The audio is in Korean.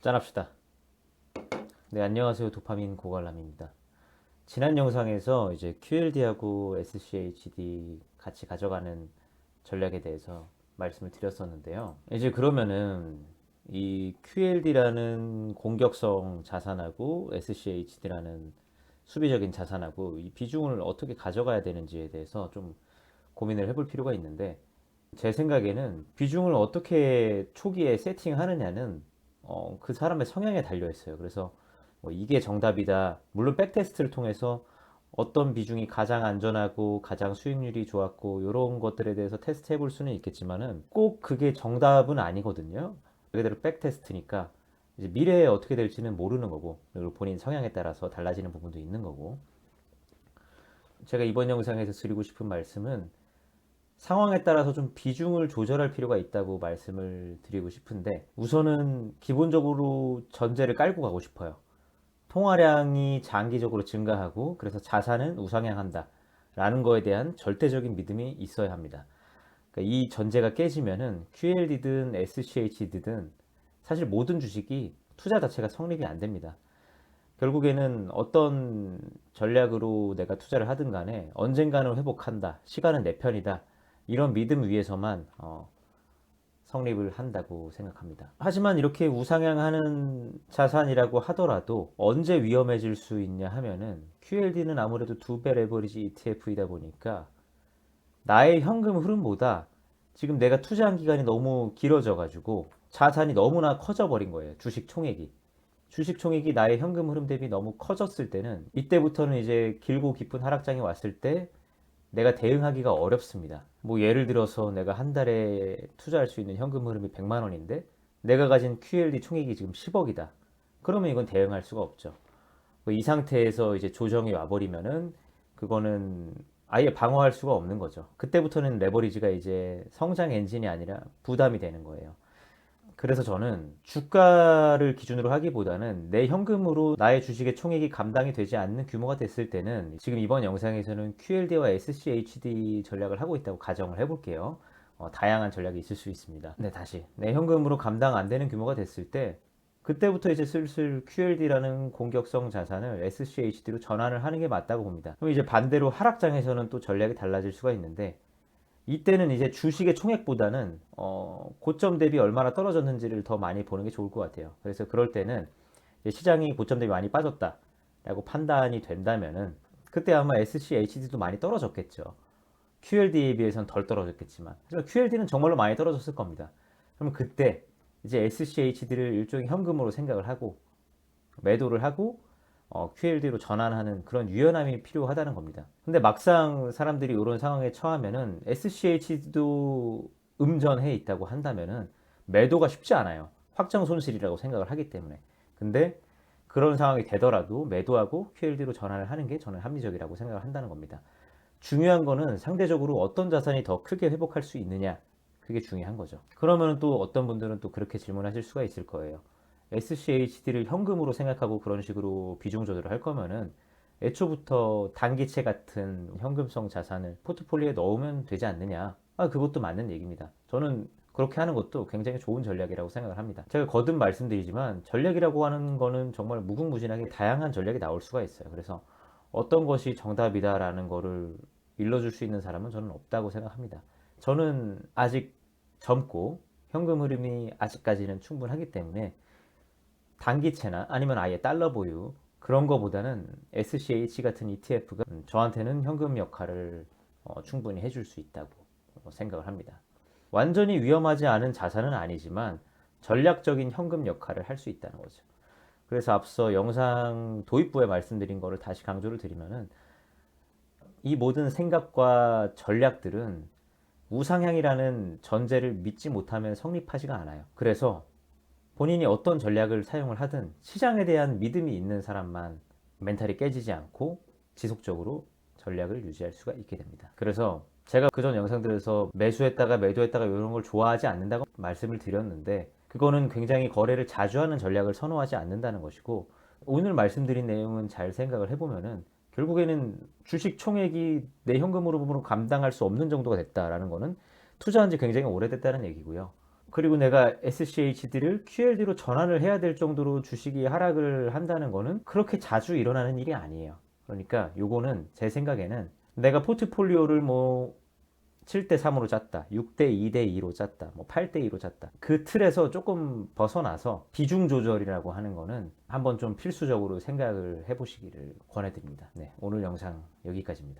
짠합시다. 네, 안녕하세요. 도파민 고갈람입니다. 지난 영상에서 이제 QLD하고 SCHD 같이 가져가는 전략에 대해서 말씀을 드렸었는데요. 이제 그러면은 이 QLD라는 공격성 자산하고 SCHD라는 수비적인 자산하고 이 비중을 어떻게 가져가야 되는지에 대해서 좀 고민을 해볼 필요가 있는데, 제 생각에는 비중을 어떻게 초기에 세팅하느냐는 그 사람의 성향에 달려 있어요. 그래서 뭐 이게 정답이다. 물론 백테스트를 통해서 어떤 비중이 가장 안전하고 가장 수익률이 좋았고 이런 것들에 대해서 테스트 해볼 수는 있겠지만은 꼭 그게 정답은 아니거든요. 그대로 백테스트니까 이제 미래에 어떻게 될지는 모르는 거고, 그리고 본인 성향에 따라서 달라지는 부분도 있는 거고. 제가 이번 영상에서 드리고 싶은 말씀은 상황에 따라서 좀 비중을 조절할 필요가 있다고 말씀을 드리고 싶은데, 우선은 기본적으로 전제를 깔고 가고 싶어요. 통화량이 장기적으로 증가하고 그래서 자산은 우상향한다 라는 거에 대한 절대적인 믿음이 있어야 합니다. 그러니까 이 전제가 깨지면은 QLD든 SCHD든 사실 모든 주식이 투자 자체가 성립이 안 됩니다. 결국에는 어떤 전략으로 내가 투자를 하든 간에 언젠가는 회복한다, 시간은 내 편이다, 이런 믿음 위에서만 성립을 한다고 생각합니다. 하지만 이렇게 우상향하는 자산이라고 하더라도 언제 위험해질 수 있냐 하면은, QLD는 아무래도 두 배 레버리지 ETF이다 보니까 나의 현금 흐름보다 지금 내가 투자한 기간이 너무 길어져 가지고 자산이 너무나 커져 버린 거예요. 주식 총액이 나의 현금 흐름 대비 너무 커졌을 때는, 이때부터는 이제 길고 깊은 하락장이 왔을 때 내가 대응하기가 어렵습니다. 뭐 예를 들어서 내가 한 달에 투자할 수 있는 현금 흐름이 100만 원인데 내가 가진 QLD 총액이 지금 10억이다. 그러면 이건 대응할 수가 없죠. 이 상태에서 이제 조정이 와버리면은 그거는 아예 방어할 수가 없는 거죠. 그때부터는 레버리지가 이제 성장 엔진이 아니라 부담이 되는 거예요. 그래서 저는 주가를 기준으로 하기보다는 내 현금으로 나의 주식의 총액이 감당이 되지 않는 규모가 됐을 때는, 지금 이번 영상에서는 QLD와 SCHD 전략을 하고 있다고 가정을 해볼게요. 다양한 전략이 있을 수 있습니다. 네, 다시 내 현금으로 감당 안 되는 규모가 됐을 때, 그때부터 이제 슬슬 QLD라는 공격성 자산을 SCHD로 전환을 하는 게 맞다고 봅니다. 그럼 이제 반대로 하락장에서는 또 전략이 달라질 수가 있는데, 이때는 이제 주식의 총액보다는 고점 대비 얼마나 떨어졌는지를 더 많이 보는 게 좋을 것 같아요. 그래서 그럴 때는 시장이 고점 대비 많이 빠졌다라고 판단이 된다면은, 그때 아마 SCHD도 많이 떨어졌겠죠. QLD에 비해서는 덜 떨어졌겠지만, 그래서 QLD는 정말로 많이 떨어졌을 겁니다. 그러면 그때 이제 SCHD를 일종의 현금으로 생각을 하고 매도를 하고 QLD로 전환하는 그런 유연함이 필요하다는 겁니다. 근데 막상 사람들이 이런 상황에 처하면은 SCH도 음전해 있다고 한다면은 매도가 쉽지 않아요. 확정 손실이라고 생각을 하기 때문에. 근데 그런 상황이 되더라도 매도하고 QLD로 전환을 하는 게 저는 합리적이라고 생각을 한다는 겁니다. 중요한 거는 상대적으로 어떤 자산이 더 크게 회복할 수 있느냐, 그게 중요한 거죠. 그러면 또 어떤 분들은 또 그렇게 질문하실 수가 있을 거예요. SCHD를 현금으로 생각하고 그런 식으로 비중 조절을 할 거면은 애초부터 단기채 같은 현금성 자산을 포트폴리오에 넣으면 되지 않느냐. 그것도 맞는 얘기입니다. 저는 그렇게 하는 것도 굉장히 좋은 전략이라고 생각을 합니다. 제가 거듭 말씀드리지만 전략이라고 하는 거는 정말 무궁무진하게 다양한 전략이 나올 수가 있어요. 그래서 어떤 것이 정답이다라는 거를 일러줄 수 있는 사람은 저는 없다고 생각합니다. 저는 아직 젊고 현금 흐름이 아직까지는 충분하기 때문에 단기채나 아니면 아예 달러 보유, 그런 거보다는 SCH 같은 ETF가 저한테는 현금 역할을 충분히 해줄 수 있다고 생각을 합니다. 완전히 위험하지 않은 자산은 아니지만 전략적인 현금 역할을 할 수 있다는 거죠. 그래서 앞서 영상 도입부에 말씀드린 거를 다시 강조를 드리면은, 이 모든 생각과 전략들은 우상향이라는 전제를 믿지 못하면 성립하지가 않아요. 그래서 본인이 어떤 전략을 사용을 하든 시장에 대한 믿음이 있는 사람만 멘탈이 깨지지 않고 지속적으로 전략을 유지할 수가 있게 됩니다. 그래서 제가 그전 영상들에서 매수했다가 매도했다가 이런 걸 좋아하지 않는다고 말씀을 드렸는데, 그거는 굉장히 거래를 자주 하는 전략을 선호하지 않는다는 것이고, 오늘 말씀드린 내용은 잘 생각을 해보면은 결국에는 주식 총액이 내 현금으로 감당할 수 없는 정도가 됐다라는 거는 투자한 지 굉장히 오래됐다는 얘기고요. 그리고 내가 SCHD를 QLD로 전환을 해야 될 정도로 주식이 하락을 한다는 거는 그렇게 자주 일어나는 일이 아니에요. 그러니까 요거는 제 생각에는 내가 포트폴리오를 뭐 7대 3으로 짰다, 6대 2대 2로 짰다, 뭐 8대 2로 짰다. 그 틀에서 조금 벗어나서 비중 조절이라고 하는 거는 한번 좀 필수적으로 생각을 해보시기를 권해드립니다. 네, 오늘 영상 여기까지입니다.